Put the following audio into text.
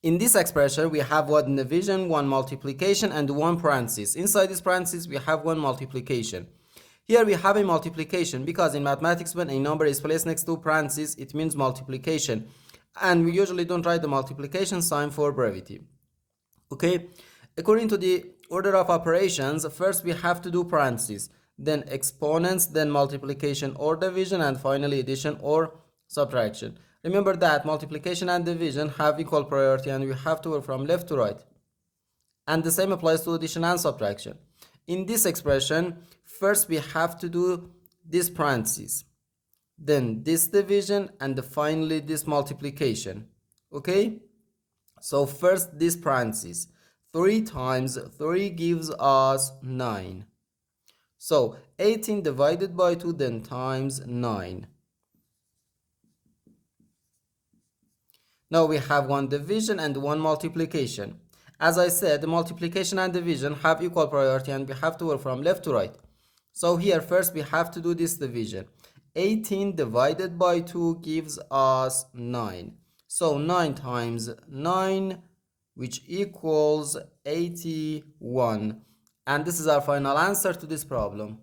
In this expression, we have one division, one multiplication, and one parenthesis. Inside this parenthesis, we have one multiplication. Here we have a multiplication because in mathematics, when a number is placed next to parentheses, it means multiplication. And we usually don't write the multiplication sign for brevity. Okay, according to the order of operations, first we have to do parentheses, then exponents, then multiplication or division, and finally addition or subtraction. Remember that multiplication and division have equal priority and we have to work from left to right. And the same applies to addition and subtraction. In this expression, first we have to do this parentheses, then this division, and finally this multiplication. Okay? So first this parentheses. 3 times 3 gives us 9. So 18 divided by 2 then times 9. Now we have one division and one multiplication. As I said, the multiplication and division have equal priority and we have to work from left to right. So here first we have to do this division. 18 divided by 2 gives us 9. So 9 times 9, which equals 81. And this is our final answer to this problem.